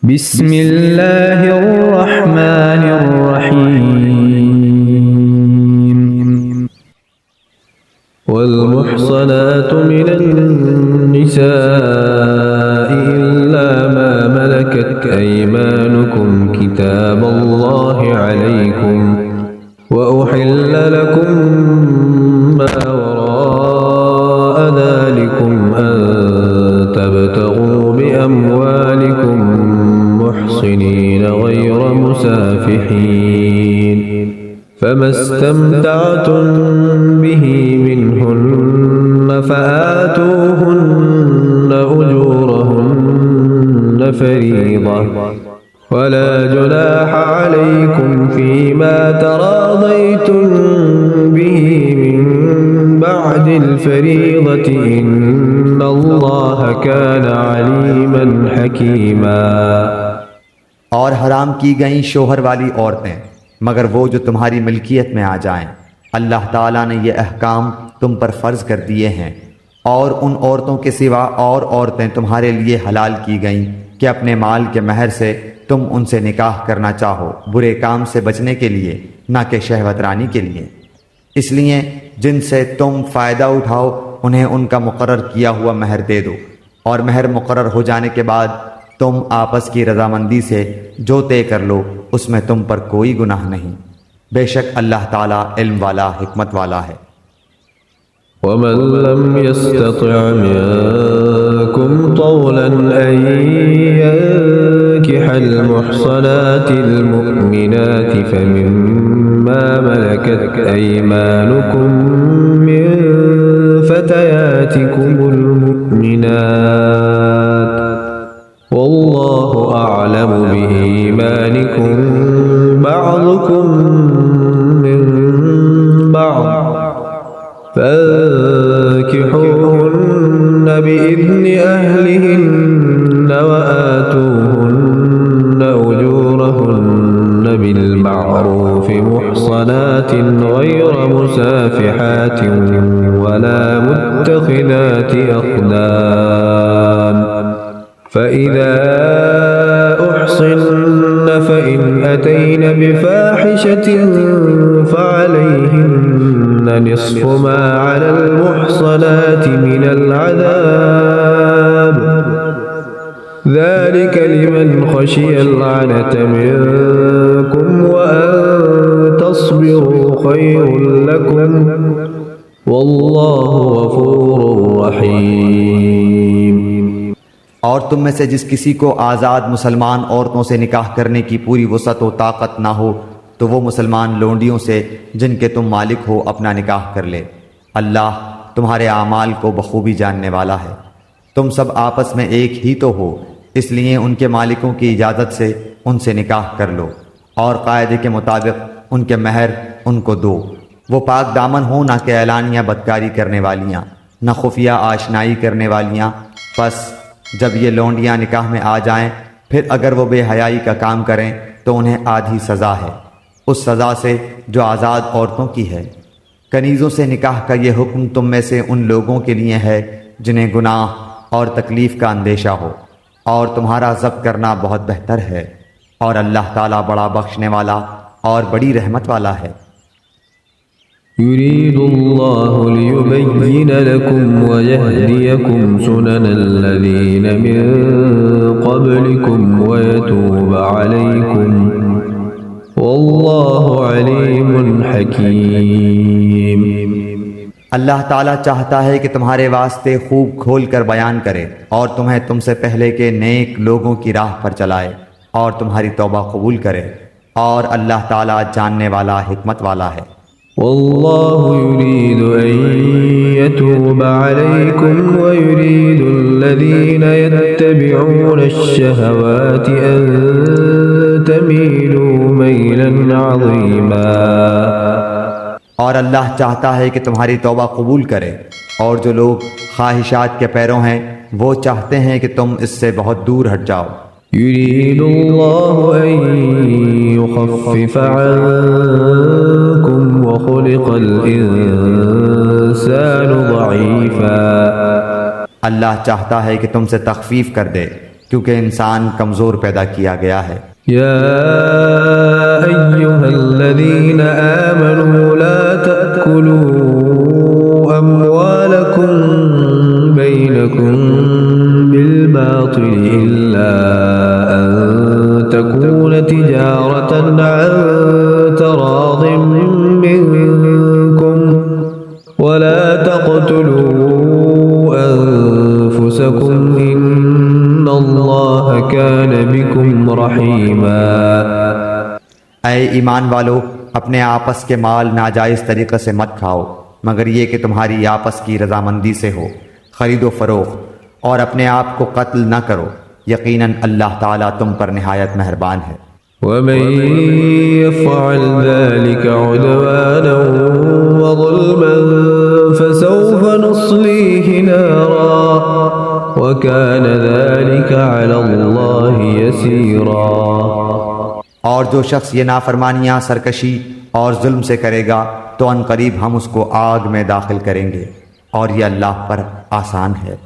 بسم اللہ الرحمن الرحیم والمحصنات من النساء إلا ما ملكت أيمانكم كتاب الله عليكم وأحل لكم ما وراء ذلكم أن تبتغوا بأموالكم محصنين غير مسافحين فما استمتعتم به منهن فآتوهن أجورهن فريضة ولا جناح عليكم فيما تراضيتم به من بعد الفريضة إن الله كان عليما حكيما۔ اور حرام کی گئیں شوہر والی عورتیں مگر وہ جو تمہاری ملکیت میں آ جائیں۔ اللہ تعالیٰ نے یہ احکام تم پر فرض کر دیے ہیں، اور ان عورتوں کے سوا اور عورتیں تمہارے لیے حلال کی گئیں کہ اپنے مال کے مہر سے تم ان سے نکاح کرنا چاہو، برے کام سے بچنے کے لیے نہ کہ شہوت رانی کے لیے۔ اس لیے جن سے تم فائدہ اٹھاؤ انہیں ان کا مقرر کیا ہوا مہر دے دو، اور مہر مقرر ہو جانے کے بعد تم آپس کی رضامندی سے جو طے کر لو اس میں تم پر کوئی گناہ نہیں، بے شک اللہ تعالیٰ علم والا حکمت والا ہے۔ ومن لم يستطع منكم طولا أن ينكح المحصنات المؤمنات فمما ملكت أيمانكم من فتياتكم المؤمنات والله أعلم بإيمانكم بعضكم من بعض فانكحوهن بإذن أهلهن وآتوهن أجورهن بالمعروف محصنات غير مسافحات ولا متخذات أخدان فإذا أحصن فإن أتين بفاحشة فعليهن نصف ما على المحصنات من العذاب ذلك لمن خشي العنة منكم وأن تصبروا خير لكم والله غفور رحيم۔ اور تم میں سے جس کسی کو آزاد مسلمان عورتوں سے نکاح کرنے کی پوری وسعت و طاقت نہ ہو تو وہ مسلمان لونڈیوں سے جن کے تم مالک ہو اپنا نکاح کر لے۔ اللہ تمہارے اعمال کو بخوبی جاننے والا ہے۔ تم سب آپس میں ایک ہی تو ہو، اس لیے ان کے مالکوں کی اجازت سے ان سے نکاح کر لو، اور قاعدے کے مطابق ان کے مہر ان کو دو۔ وہ پاک دامن ہوں، نہ کہ اعلانیہ بدکاری کرنے والیاں، نہ خفیہ آشنائی کرنے والیاں۔ پس جب یہ لونڈیاں نکاح میں آ جائیں پھر اگر وہ بے حیائی کا کام کریں تو انہیں آدھی سزا ہے، اس سزا سے جو آزاد عورتوں کی ہے۔ کنیزوں سے نکاح کا یہ حکم تم میں سے ان لوگوں کے لیے ہے جنہیں گناہ اور تکلیف کا اندیشہ ہو، اور تمہارا ضبط کرنا بہت بہتر ہے، اور اللہ تعالیٰ بڑا بخشنے والا اور بڑی رحمت والا ہے۔ يريد الله ليبين لكم ويهديكم سنن الذين من قبلكم ويتوب عليكم والله عليم حكيم۔ اللہ تعالیٰ چاہتا ہے کہ تمہارے واسطے خوب کھول کر بیان کرے اور تمہیں تم سے پہلے کے نیک لوگوں کی راہ پر چلائے اور تمہاری توبہ قبول کرے، اور اللہ تعالیٰ جاننے والا حکمت والا ہے۔ والله يريد أن يتوب عليكم ويريد الذين يتبعون الشهوات أن تميلوا ميلا عظيما۔ اور اللہ چاہتا ہے کہ تمہاری توبہ قبول کرے، اور جو لوگ خواہشات کے پیروں ہیں وہ چاہتے ہیں کہ تم اس سے بہت دور ہٹ جاؤ۔ يريد الله أن يخفف عنكم وخلق الإنسان ضعيفا۔ اللہ چاہتا ہے کہ تم سے تخفیف کر دے، کیونکہ انسان کمزور پیدا کیا گیا ہے۔ يا أيها الذين آمنوا لا تأكلوا أموالكم بينكم بالباطل إلا أن تكون تجارة عن تراض منكم ولا تقتلوا أنفسكم إن الله كان بكم رحيما۔ اے ایمان والو، اپنے آپس کے مال ناجائز طریقے سے مت کھاؤ مگر یہ کہ تمہاری آپس کی رضامندی سے ہو، خرید و فروخت، اور اپنے آپ کو قتل نہ کرو، یقیناً اللہ تعالیٰ تم پر نہایت مہربان ہے۔ ومن يفعل ذلك عدوانا وظلما فسوف نصليه نارا وكان ذلك على الله يسيرا۔ اور جو شخص یہ نافرمانیاں، سرکشی اور ظلم سے کرے گا تو ان قریب ہم اس کو آگ میں داخل کریں گے، اور یہ اللہ پر آسان ہے۔